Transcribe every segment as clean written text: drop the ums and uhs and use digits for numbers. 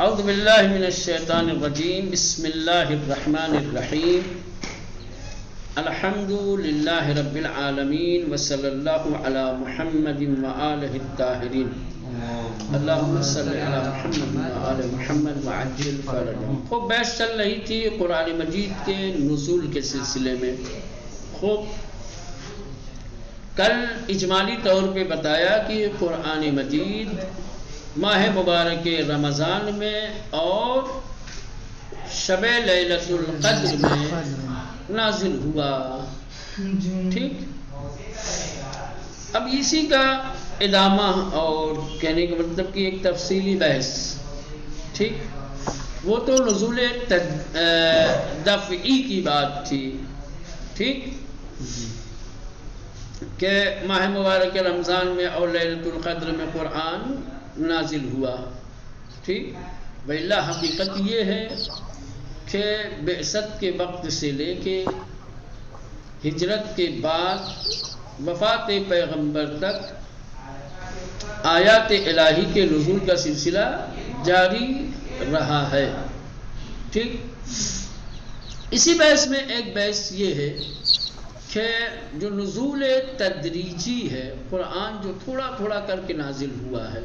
اعوذ باللہ من الشیطان الرجیم بسم اللہ الرحمن الرحیم الحمد للہ رب العالمین وصلی اللہ علی محمد وآلہ الطاہرین اللہم صلی علی محمد وآل محمد وعجل فرجهم۔ خوب بحث چل رہی تھی قرآن مجید کے نزول کے سلسلے میں۔ خوب کل اجمالی طور پہ بتایا کہ قرآن مجید ماہ مبارک رمضان میں اور شب لیلۃ القدر میں نازل ہوا۔ ٹھیک، اب اسی کا ادامہ اور کہنے کا مطلب کہ ایک تفصیلی بحث، ٹھیک، وہ تو نزول دفعی کی بات تھی، ٹھیک، کہ ماہ مبارک رمضان میں اور لیلۃ القدر میں قرآن نازل ہوا، ٹھیک۔ وإلا حقیقت یہ ہے کہ بعثت کے وقت سے لے کے ہجرت کے بعد وفات پیغمبر تک آیات الہی کے نزول کا سلسلہ جاری رہا ہے، ٹھیک۔ اسی بحث میں ایک بحث یہ ہے کہ جو نزول تدریجی ہے، قرآن جو تھوڑا تھوڑا کر کے نازل ہوا ہے،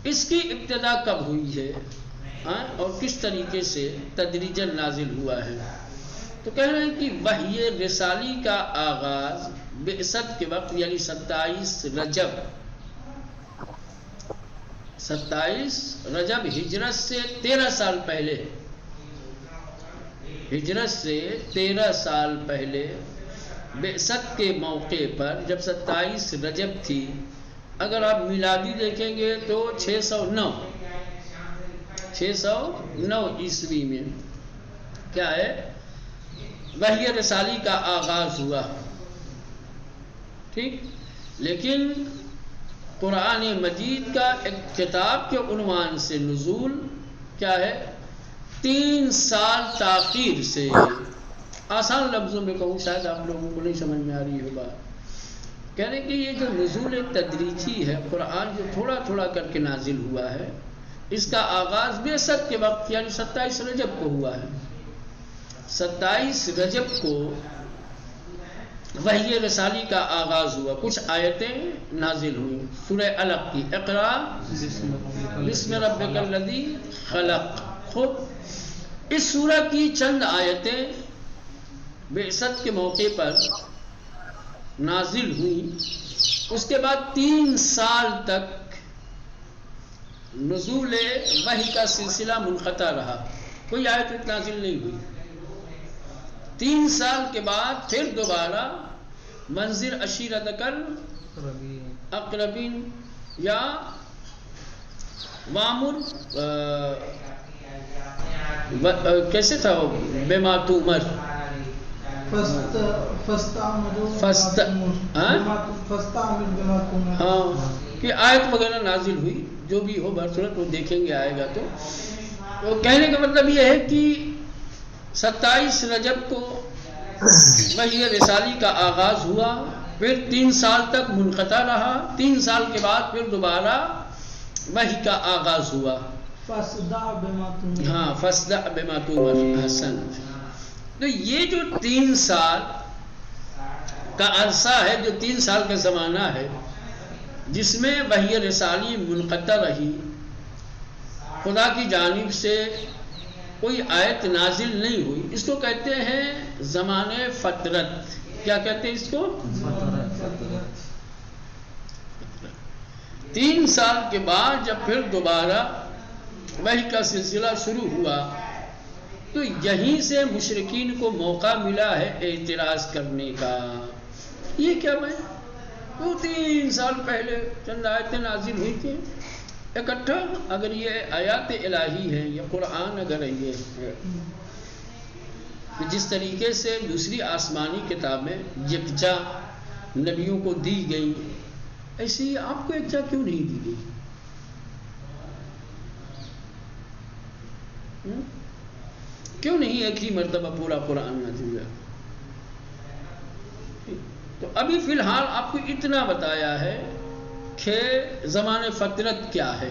اس کی ابتدا کب ہوئی ہے اور کس طریقے سے تدریجاً نازل ہوا ہے؟ تو کہہ رہے ہیں کہ وحی رسالی کا آغاز بعثت کے وقت یعنی 27 رجب ہجرت سے 13 سال پہلے، ہجرت سے 13 سال پہلے بعثت کے موقع پر جب 27 رجب تھی، اگر آپ میلادی دیکھیں گے تو 609 عیسوی میں کیا ہے وحی رسالی کا آغاز ہوا، ٹھیک۔ لیکن قرآن مجید کا ایک کتاب کے عنوان سے نزول کیا ہے 3 سال تاخیر سے۔ آسان لفظوں میں کہوں، شاید آپ لوگوں کو نہیں سمجھ میں آ رہی ہوگا، کہنے کہ یہ جو نزول تدریجی ہے، قرآن جو تھوڑا تھوڑا کر کے نازل ہوا ہے، اس کا آغاز بعثت کے وقت یعنی 27 رجب کو ہوا ہے۔ 27 رجب کو وحی رسالی کا آغاز ہوا، کچھ آیتیں نازل ہوئیں سورہ علق کی، اقرا بسم ربک الذی خلق۔ خود اس سورہ کی چند آیتیں بعثت کے موقع پر نازل ہوئی، اس کے بعد 3 سال تک نزول وحی کا سلسلہ منقطع رہا، کوئی آیت نازل نہیں ہوئی۔ 3 سال کے بعد پھر دوبارہ منذر عشیرتک الاقربین یا وامر کیسے تھا وہ بما تؤمر کہ آیت وغیرہ نازل ہوئی، جو بھی ہو برصورت وہ دیکھیں گے آئے گا۔ تو کہنے کا مطلب یہ ہے کہ 27 رجب کو وحی رسالی کا آغاز ہوا، پھر 3 سال تک منقطع رہا، 3 سال کے بعد پھر دوبارہ وحی کا آغاز ہوا۔ ہاں، فاصدع بما تؤمر، حسن۔ تو یہ جو 3 سال کا عرصہ ہے، جو 3 سال کا زمانہ ہے جس میں وحی رسالی منقطع رہی، خدا کی جانب سے کوئی آیت نازل نہیں ہوئی، اس کو کہتے ہیں زمانے فترت۔ کیا کہتے ہیں اس کو؟ 3 سال کے بعد جب پھر دوبارہ وحی کا سلسلہ شروع ہوا، تو یہیں سے مشرکین کو موقع ملا ہے اعتراض کرنے کا۔ یہ کیا بھائی، تو 3 سال پہلے چند آیتیں نازل ہوئی تھیں اکٹھا، اگر یہ آیات الہی ہیں، یہ قرآن اگر یہ ہے، جس طریقے سے دوسری آسمانی کتابیں یکجا نبیوں کو دی گئی، ایسی آپ کو یکجا کیوں نہیں دی گئی؟ کیوں نہیں ایک ہی مرتبہ پورا قرآن نازل ہوا؟ تو ابھی فی الحال آپ کو اتنا بتایا ہے کہ زمان فترت کیا ہے،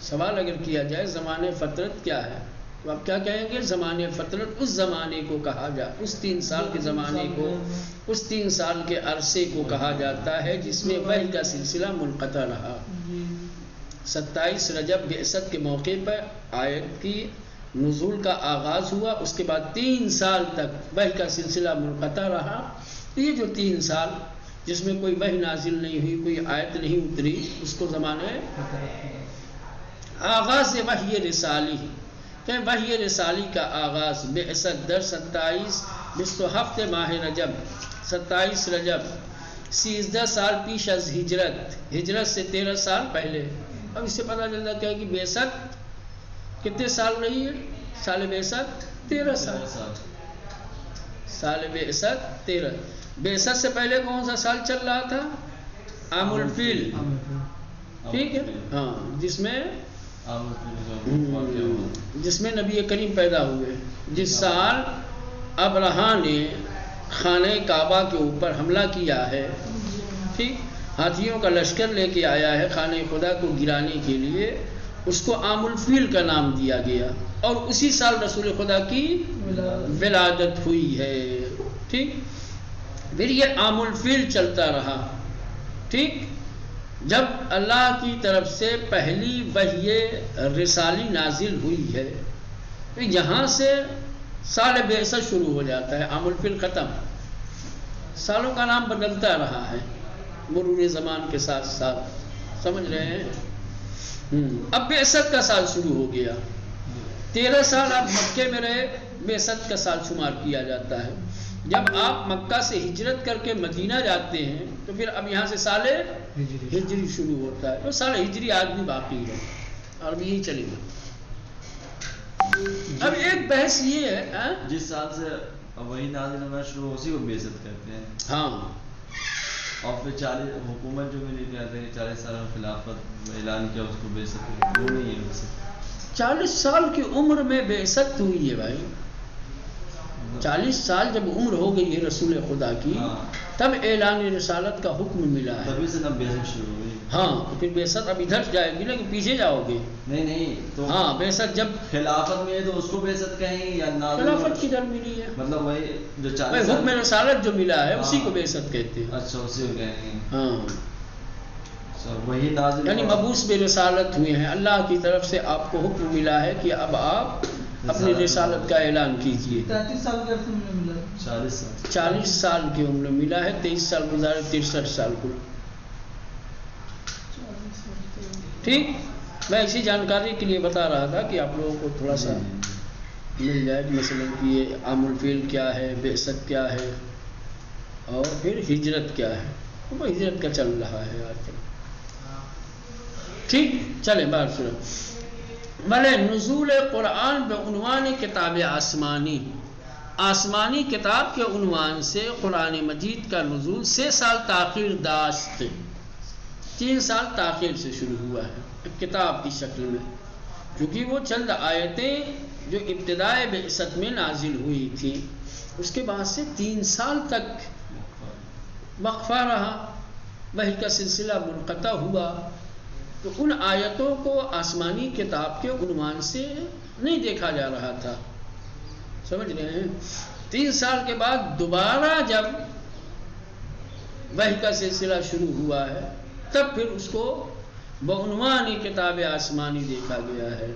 سوال اگر کیا جائے زمانے فطرت کیا ہے تو آپ کیا کہیں گے؟ زمانے فطرت اس زمانے کو کہا جاتا، اس 3 سال کے زمانے کو، اس 3 سال کے عرصے کو کہا جاتا ہے جس میں وحی کا سلسلہ منقطع رہا۔ 27 رجب بعثت کے موقع پر آیت کی نزول کا آغاز ہوا، اس کے بعد 3 سال تک وحی کا سلسلہ منقطع رہا۔ یہ جو 3 سال جس میں کوئی وحی نازل نہیں ہوئی، کوئی آیت نہیں اتری، اس کو زمانے آغاز وحی رسالی کہ وحی رسالی کا آغاز بعثت در 27 27 ماہ رجب 27 رجب 13 سال پیش از ہجرت سے 13 سال پہلے۔ اب اس سے پتہ چلتا ہے کہ بعثت کتنے سال رہی ہے؟ سال بعثت 13 سال، سال بعثت 13۔ بعثت سے پہلے کون سا سال چل رہا تھا؟ عام الفیل، ٹھیک ہے، ہاں، جس میں نبی کریم پیدا ہوئے، جس سال ابرہا نے خانہ کعبہ کے اوپر حملہ کیا ہے، ٹھیک، ہاتھیوں کا لشکر لے کے آیا ہے خانہ خدا کو گرانے کے لیے، اس کو عام الفیل کا نام دیا گیا، اور اسی سال رسول خدا کی ولادت ہوئی ہے، ٹھیک۔ پھر یہ عام الفیل چلتا رہا، ٹھیک۔ جب اللہ کی طرف سے پہلی وحی رسالی نازل ہوئی ہے تو یہاں سے سال بعثت شروع ہو جاتا ہے، عام الفیل ختم، سالوں کا نام بدلتا رہا ہے مرور زمان کے ساتھ ساتھ، سمجھ رہے ہیں؟ اب بعثت کا سال شروع ہو گیا، 13 سال آپ مکے میں رہے، بعثت کا سال شمار کیا جاتا ہے۔ جب آپ مکہ سے ہجرت کر کے مدینہ جاتے ہیں تو پھر اب یہاں سے سال ہجری شروع ہوتا ہے، تو سال ہجری آج بھی باقی ہے اور بھی یہی چلے گا۔ اب ایک بحث یہ ہے جس سال سے وہی نازل ہونا شروع ہو اسی کو بعثت کہتے ہیں، ہاں، اور پھر 40 حکومت جو ملی کہتے ہیں 40 سال خلافت اعلان کیا، اس کو بعثت وہ نہیں ہے۔ ویسے 40 سال کی عمر میں بعثت ہوئی ہے بھائی، 40 سال جب عمر ہو گئی ہے رسول خدا کی تب اعلان رسالت کا حکم ملا ہے، تبھی سے نا بعثت شروع ہوئی۔ ہاں، پھر بعثت اب ادھر جائے گی نا کہ پیچھے جاؤ گے؟ نہیں تو ہاں، بعثت جب خلافت میں ہے تو اس کو بعثت کہیں یا نازل؟ خلافت کدھر ملی ہے؟ مطلب وہی جو 40 بھائی حکم رسالت جو ملا ہے اسی کو بعثت کہتے ہیں۔ اچھا، اسی کو کہیں گے، ہاں، وہی نازل یعنی مبعوث بے رسالت ہوئے ہیں، اللہ کی طرف سے آپ کو حکم ملا ہے کہ اب آپ اپنی رسالت کا اعلان کیجیے۔ 33 سال کے عرصے میں ملا، 40 سال کی عمر ملا ہے، 23 سال گزارے، 63 سال کو، ٹھیک۔ میں اسی جانکاری کے لیے بتا رہا تھا کہ آپ لوگوں کو تھوڑا سا مل جائے مثلا کہ یہ عام الفیل کیا ہے، بعثت کیا ہے، اور پھر ہجرت کیا ہے۔ وہ ہجرت کا چل رہا ہے آج کل، ٹھیک۔ چلیں بات سنو۔ بھلے نزول قرآن بعنوان کتاب آسمانی، آسمانی کتاب کے عنوان سے قرآن مجید کا نزول 6 سال تاخیر داشت، 3 سال تاخیر سے شروع ہوا ہے ایک کتاب کی شکل میں، کیونکہ وہ چند آیتیں جو ابتدائے بعثت میں نازل ہوئی تھی، اس کے بعد سے 3 سال تک وقفہ رہا، وحی کا سلسلہ منقطع ہوا، تو ان آیتوں کو آسمانی کتاب کے عنوان سے نہیں دیکھا جا رہا تھا، سمجھ رہے ہیں؟ 3 سال کے بعد دوبارہ جب وحی کا سلسلہ شروع ہوا ہے تب پھر اس کو بعنوان کتاب آسمانی دیکھا گیا ہے۔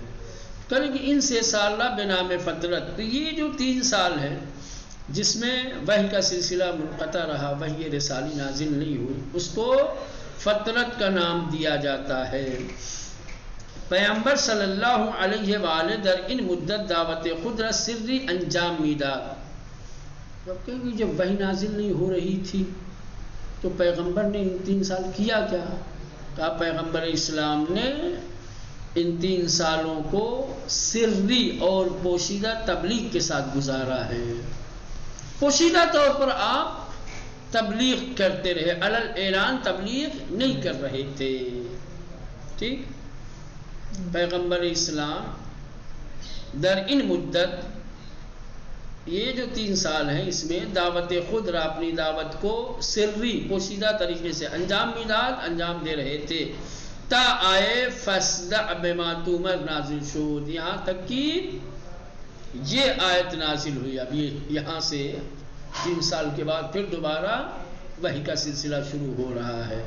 کریں کہ ان سے سالہ بنام فطرت، تو یہ جو 3 سال ہے جس میں وحی کا سلسلہ منقطع رہا، وحی رسالی نازل نہیں ہوئی، اس کو فطرت کا نام دیا جاتا ہے۔ پیغمبر صلی اللہ علیہ وآلہ در ان مدت دعوت خود را سری انجام میداد۔ جب وحی نازل نہیں ہو رہی تھی تو پیغمبر نے ان 3 سال کیا کیا؟ کہا پیغمبر اسلام نے ان 3 سالوں کو سری اور پوشیدہ تبلیغ کے ساتھ گزارا ہے۔ پوشیدہ طور پر آپ تبلیغ کرتے رہے، علل اعلان تبلیغ نہیں کر رہے تھے، ٹھیک۔ پیغمبر اسلام در ان مدت، یہ جو 3 سال ہیں اس میں دعوت خود را، اپنی دعوت کو سری پوشیدہ طریقے سے انجام میداد انجام دے رہے تھے۔ تا آئے فَاصْدَعْ بِمَا تُؤْمَرْ نازل شد، یہاں تک کہ یہ آیت نازل ہوئی. اب یہاں سے 3 سال کے بعد پھر دوبارہ وحی کا سلسلہ شروع ہو رہا ہے.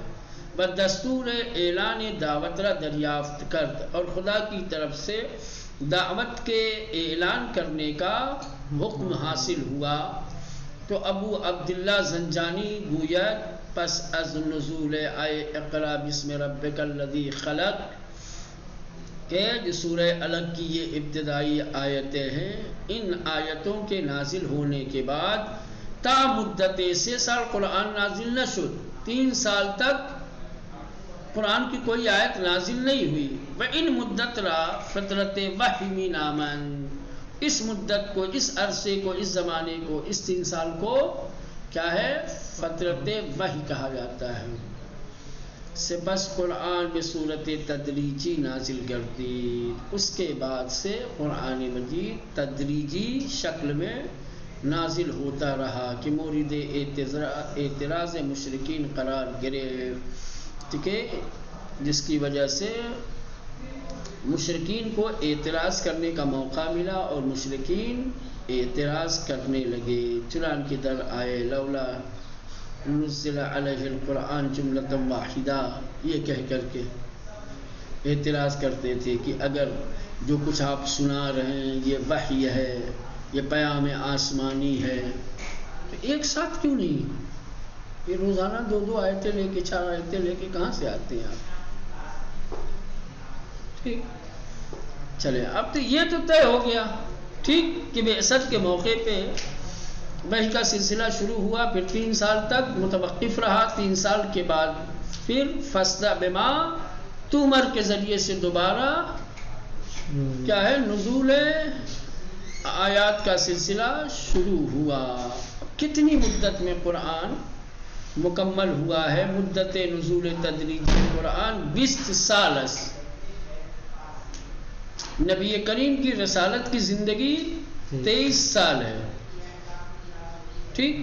بدستور اعلان دعوت را دریافت کرد، اور خدا کی طرف سے دعوت کے اعلان کرنے کا حکم حاصل ہوا. تو ابو عبداللہ زنجانی گوید پس از نزول آئے اقرا بسم ربک الذی خلق کہ جو سورہ علق کی یہ ابتدائی آیتیں ہیں، ان آیتوں کے نازل ہونے کے بعد تا مدت 6 سال قرآن نازل نہ شد. 3 سال تک قرآن کی کوئی آیت نازل نہیں ہوئی. وَإِن مدت را فترت وحی نامن، اس مدت کو، اس عرصے کو، اس زمانے کو، اس 3 سال کو کیا ہے؟ فترت وحی کہا جاتا ہے. سپس قرآن میں صورت تدریجی نازل کرتی، اس کے بعد سے قرآن مجید تدریجی شکل میں نازل ہوتا رہا کہ مورد اعتراض مشرکین قرار گرفت، ٹھیک ہے، جس کی وجہ سے مشرکین کو اعتراض کرنے کا موقع ملا اور مشرکین اعتراض کرنے لگے. چنانچہ در آئے لولا نزل علیہ القرآن جملۃ واحدہ، یہ کہہ کر کے اعتراض کرتے تھے کہ اگر جو کچھ آپ سنا رہے ہیں یہ وحی ہے، یہ پیام آسمانی ہے، تو ایک ساتھ کیوں نہیں؟ یہ روزانہ 2 آیتیں لے کے 4 آیتیں لے کے کہاں سے آتے ہیں آپ؟ ٹھیک، چلے اب تو یہ تو طے ہو گیا، ٹھیک، کہ بعثت کے موقع پہ وحی کا سلسلہ شروع ہوا، پھر 3 سال تک متوقف رہا. 3 سال کے بعد پھر فَاصْدَعْ بِمَا تُؤْمَرْ کے ذریعے سے دوبارہ کیا ہے؟ نزول آیات کا سلسلہ شروع ہوا. کتنی مدت میں قرآن مکمل ہوا ہے؟ مدت نزول تدریجی قرآن 20 سال. نبی کریم کی رسالت کی زندگی 23 سال ہے، ٹھیک.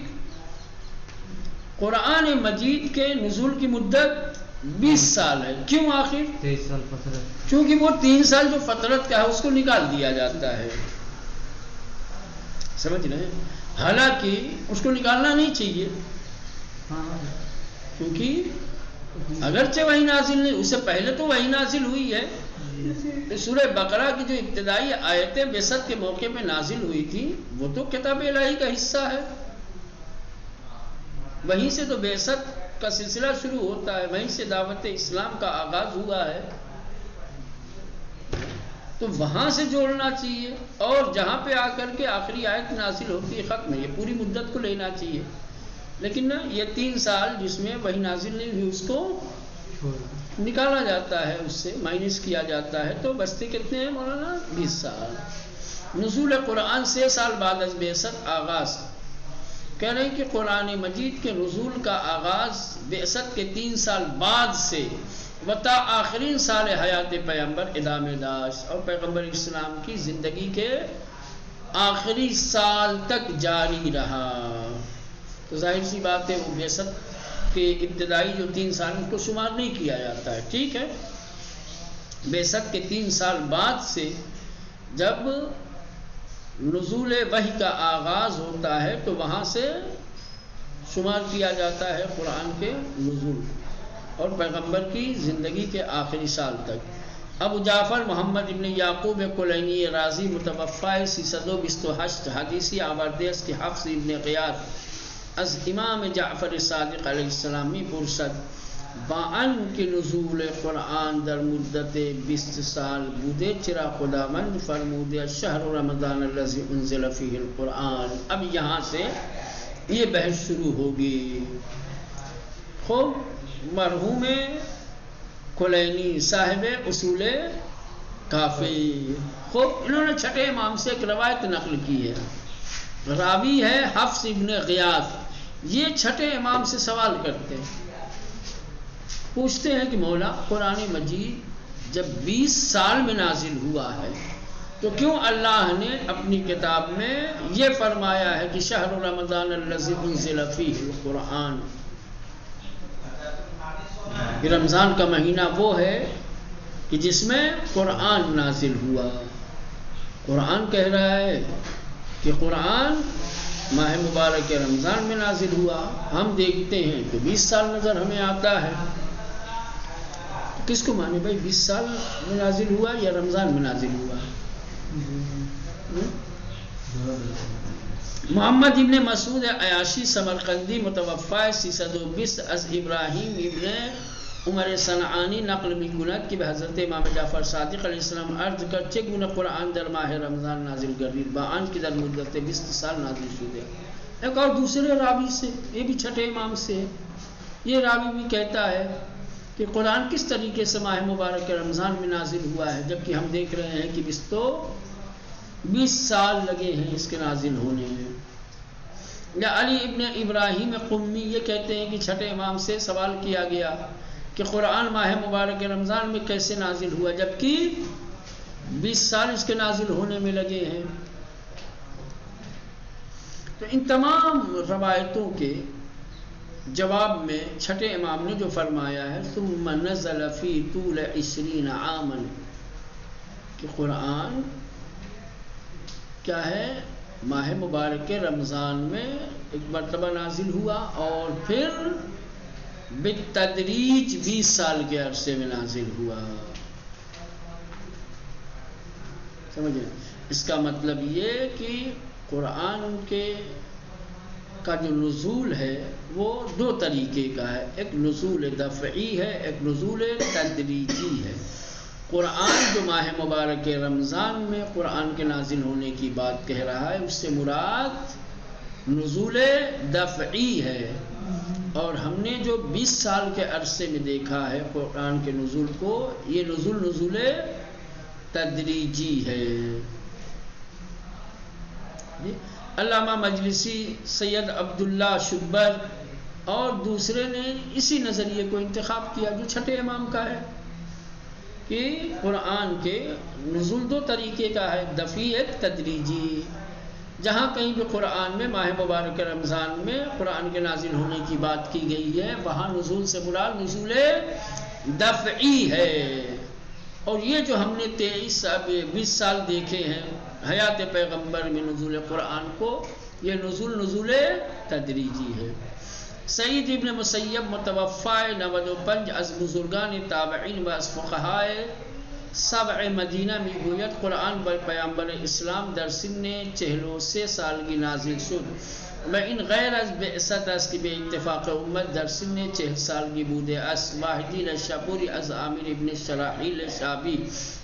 قرآن مجید کے نزول کی مدت 20 سال ہے. کیوں آخر؟ 23 سال فترت، چونکہ وہ 3 سال جو فترت کا ہے اس کو نکال دیا جاتا ہے، سمجھ رہے ہیں؟ حالانکہ اس کو نکالنا نہیں چاہیے، کیونکہ اگرچہ وہی نازل نہیں، اس سے پہلے تو وہی نازل ہوئی ہے. سورہ بقرہ کی جو ابتدائی آیتیں بعثت کے موقع پہ نازل ہوئی تھی وہ تو کتاب الہی کا حصہ ہے. وہیں سے تو بعثت کا سلسلہ شروع ہوتا ہے، وہیں سے دعوت اسلام کا آغاز ہوا ہے، تو وہاں سے جوڑنا چاہیے. اور جہاں پہ آ کر کے آخری آیت نازل ہوتی ہے ختم ہے، یہ پوری مدت کو لینا چاہیے. لیکن نا یہ 3 سال جس میں وہی نازل نہیں ہوئی اس کو نکالا جاتا ہے، اس سے مائنس کیا جاتا ہے، تو بچتے کتنے ہیں مولانا؟ 20 سال. نزول قرآن 6 سال بعد از بعثت آغاز. کہہ رہے ہیں کہ قرآن مجید کے نزول کا آغاز بعثت کے 3 سال بعد سے وتا آخرین سال حیات پیغمبر ادامے داشت، اور پیغمبر اسلام کی زندگی کے آخری سال تک جاری رہا. تو ظاہر سی بات ہے وہ بعثت کے ابتدائی جو 3 سال اس کو شمار نہیں کیا جاتا ہے، ٹھیک ہے. بعثت کے 3 سال بعد سے جب نزول وحی کا آغاز ہوتا ہے تو وہاں سے شمار کیا جاتا ہے قرآن کے نزول اور پیغمبر کی زندگی کے آخری سال تک. ابو جعفر محمد ابن یعقوب کلینی رازی متوفی 328 حدیثی آورده است که حفص ابن غیاث از امام جعفر صادق علیہ السلام می پرسد با ان که نزول قرآن در مدت 20 سال بوده چرا خداوند فرموده شهر رمضان الذی انزل فیه القرآن. اب یہاں سے یہ بحث شروع ہوگی. خوب مرحوم کلینی صاحب اصول کافی، خوب انہوں نے چھٹے امام سے ایک روایت نقل کی ہے. راوی ہے حفص ابن غیاث. یہ چھٹے امام سے سوال کرتے ہیں، پوچھتے ہیں کہ مولا قرآن مجید جب 20 سال میں نازل ہوا ہے تو کیوں اللہ نے اپنی کتاب میں یہ فرمایا ہے کہ شہر رمضان الذی انزل فیہ القرآن؟ کہ رمضان کا مہینہ وہ ہے کہ جس میں قرآن نازل ہوا. قرآن کہہ رہا ہے کہ قرآن ماہ مبارک رمضان میں نازل ہوا. ہم دیکھتے ہیں کہ 20 سال نظر ہمیں آتا ہے. کس کو مانے بھائی؟ 20 سال میں نازل ہوا یا رمضان میں نازل ہوا؟ محمد ابن مسعود عیاشی سمرقندی متوفی 320 از ابراہیم ابن عمر صنعانی نقل میکند کہ حضرت امام جعفر صادق علیہ السلام عرض کر چه گونه قرآن در ماہ رمضان نازل گردید با آن کہ در مدت 20 سال نازل شده. ایک اور دوسرے راوی سے، یہ بھی چھٹے امام سے، یہ راوی بھی کہتا ہے کہ قرآن کس طریقے سے ماہ مبارک رمضان میں نازل ہوا ہے، جبکہ ہم دیکھ رہے ہیں کہ 20 سال لگے ہیں اس کے نازل ہونے میں. یا علی ابن ابراہیم قمی یہ کہتے ہیں کہ چھٹے امام سے سوال کیا گیا کہ قرآن ماہ مبارک رمضان میں کیسے نازل ہوا جبکہ 20 سال اس کے نازل ہونے میں لگے ہیں. تو ان تمام روایتوں کے جواب میں چھٹے امام نے جو فرمایا ہے ثم نزل فی طول 20 عاما کہ قرآن کیا ہے ماہ مبارک رمضان میں ایک مرتبہ نازل ہوا اور پھر بالتدریج 20 سال کے عرصے میں نازل ہوا. سمجھیں؟ اس کا مطلب یہ کہ قرآن کا جو نزول ہے وہ 2 طریقے کا ہے. ایک نزول دفعی ہے، ایک نزول تدریجی ہے. قرآن جو ماہ مبارک رمضان میں قرآن کے نازل ہونے کی بات کہہ رہا ہے اس سے مراد نزول دفعی ہے، اور ہم نے جو 20 سال کے عرصے میں دیکھا ہے قرآن کے نزول کو، یہ نزول تدریجی ہے. علامہ مجلسی، سید عبداللہ شبر اور دوسرے نے اسی نظریے کو انتخاب کیا جو چھٹے امام کا ہے کہ قرآن کے نزول 2 طریقے کا ہے، دفعی ایک تدریجی. جہاں کہیں بھی قرآن میں ماہ مبارک رمضان میں قرآن کے نازل ہونے کی بات کی گئی ہے وہاں نزول سے مراد نزول دفعی ہے. اور یہ جو ہم نے 20 سال دیکھے ہیں حیات پیغمبر میں نزول قرآن کو، یہ نزول تدریجی ہے. سعید ابن مسیب متوفی 95 از بزرگان تابعین و از فقهای 7 مدینہ میگوید قرآن بر پیامبر اسلام در سن 43 سالگی نازل شد و این غیر از بعثت است که به اتفاق امت در سن 40 سالگی بوده است. واحدی نشاپوری از عامر ابن شراحیل شابی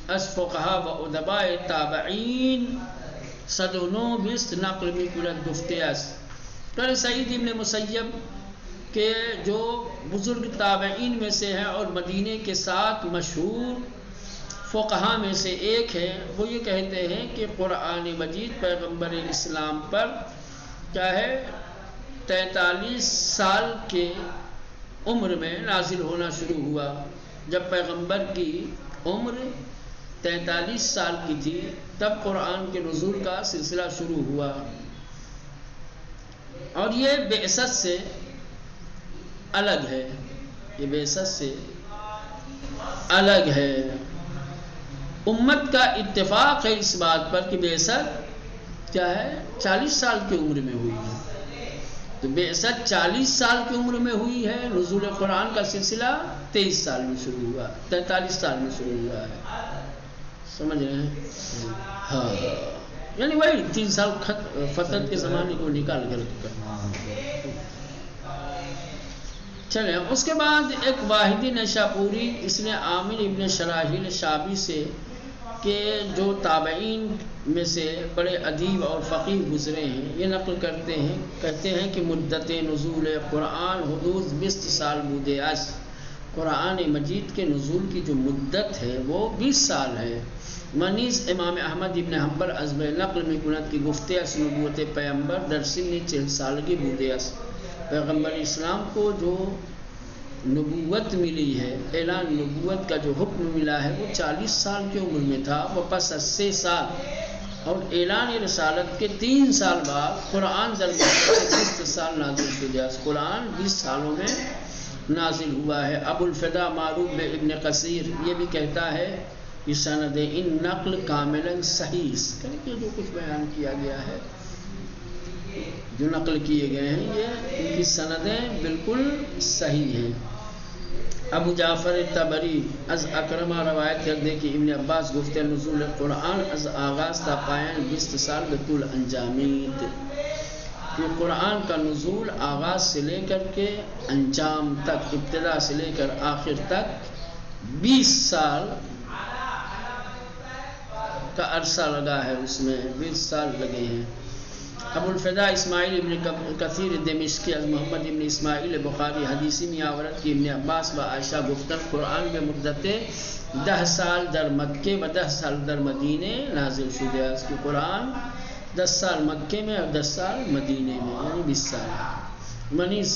از فقها و ادباء تابعین 109 نقل میکند گفته است. تو سعید ابن مسیب کہ جو بزرگ تابعین میں سے ہیں اور مدینے کے 7 مشہور فقہا میں سے ایک ہے، وہ یہ کہتے ہیں کہ قرآن مجید پیغمبر اسلام پر کیا ہے 43 سال کے عمر میں نازل ہونا شروع ہوا. جب پیغمبر کی عمر 43 سال کی تھی تب قرآن کے نزول کا سلسلہ شروع ہوا. اور یہ بعثت سے الگ ہے، یہ بعثت سے الگ ہے. امت کا اتفاق ہے اس بات پر کہ بعثت کیا ہے 40 سال کی عمر میں ہوئی ہے. تو بعثت 40 سال کی عمر میں ہوئی ہے، نزول قرآن کا سلسلہ 23 سال میں شروع ہوا، 43 سال میں شروع ہوا ہے. سمجھ رہے ہیں؟ ہاں، یعنی وہی 3 سال فترت کے زمانے کو نکال کر چلیں. اس کے بعد ایک واحدی نشاپوری، اس نے عامر ابن شراحیل شابی سے کہ جو تابعین میں سے بڑے ادیب اور فقیہ گزرے ہیں یہ نقل کرتے ہیں، کہتے ہیں کہ مدت نزول قرآن حدود 20 سال بودے است. قرآن مجید کے نزول کی جو مدت ہے وہ 20 سال ہے. منیز امام احمد ابن حنبل از نقل میکند کی گفته است نبوت پیغمبر در سن 40 سالگی بوده است. پیغمبر اسلام کو جو نبوت ملی ہے، اعلان نبوت کا جو حکم ملا ہے وہ 40 سال کی عمر میں تھا. وہ پس از 3 سال اور اعلان رسالت کے 3 سال بعد قرآن در 20 سال نازل شده است. قرآن 20 سالوں میں نازل ہوا ہے۔ ابو الفدا معروف ابن قصیر یہ بھی کہتا ہے کہ سند ان نقل کاملا صحیح، کہ جو کچھ بیان کیا گیا ہے، جو نقل کیے گئے ہیں، یہ ان کی سندیں بالکل صحیح ہیں۔ ابو جعفر طبری از اکرمہ روایت کر دے کہ ابن عباس گفتے نزول قرآن از آغاز تا پایان 20 سال بطول انجامید، کہ قرآن کا نزول آغاز سے لے کر کے انجام تک، ابتدا سے لے کر آخر تک 20 سال کا عرصہ لگا ہے، اس میں 20 سال لگے ہیں۔ ابو الفدا اسماعیل ابن کثیر دمشقی از محمد ابن اسماعیل بخاری حدیثی میں آورد کہ ابن عباس و عائشہ گفتن قرآن میں مدت 10 سال در مکے و 10 سال در مدینے نازل شدہ ہے، اس کی قرآن 10 سال مکے میں اور 10 سال مدینے میں، یعنی 20 سال۔ منیس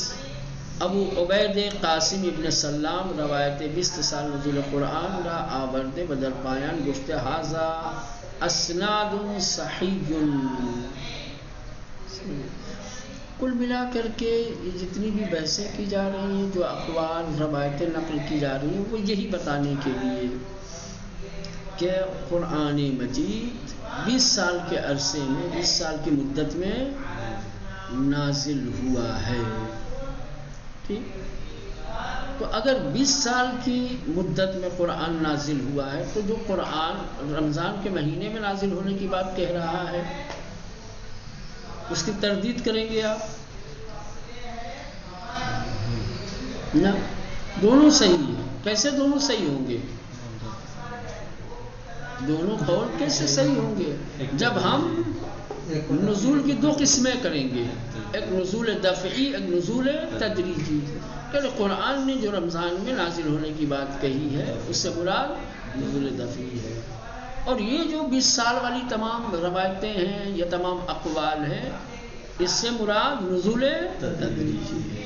ابو عبید قاسم ابن سلام روایت 20 سال نزول قرآن را آورد بدر پایان گفتے حاضا اسناد صحیح۔ کل ملا کر کے یہ جتنی بھی بحثیں کی جا رہی ہیں، جو اقوال روایتیں نقل کی جا رہی ہیں، وہ یہی بتانے کے لیے کہ قرآن مجید 20 سال کے عرصے میں، 20 سال کی مدت میں نازل ہوا ہے۔ ٹھیک، تو اگر 20 سال کی مدت میں قرآن نازل ہوا ہے تو جو قرآن رمضان کے مہینے میں نازل ہونے کی بات کہہ رہا ہے، اس کی تردید کریں گے آپ؟ نہ، دونوں صحیح ہیں۔ کیسے دونوں صحیح ہوں گے؟ دونوں قول کیسے صحیح ہوں گے؟ جب ہم نزول کی 2 قسمیں کریں گے، ایک نزول دفعی، ایک نزول تدریجی۔ کہ قرآن نے جو رمضان میں نازل ہونے کی بات کہی ہے، اس سے مراد نزول دفعی ہے، اور یہ جو 20 سال والی تمام روایتیں ہیں یا تمام اقوال ہیں، اس سے مراد نزول تدریجی ہے۔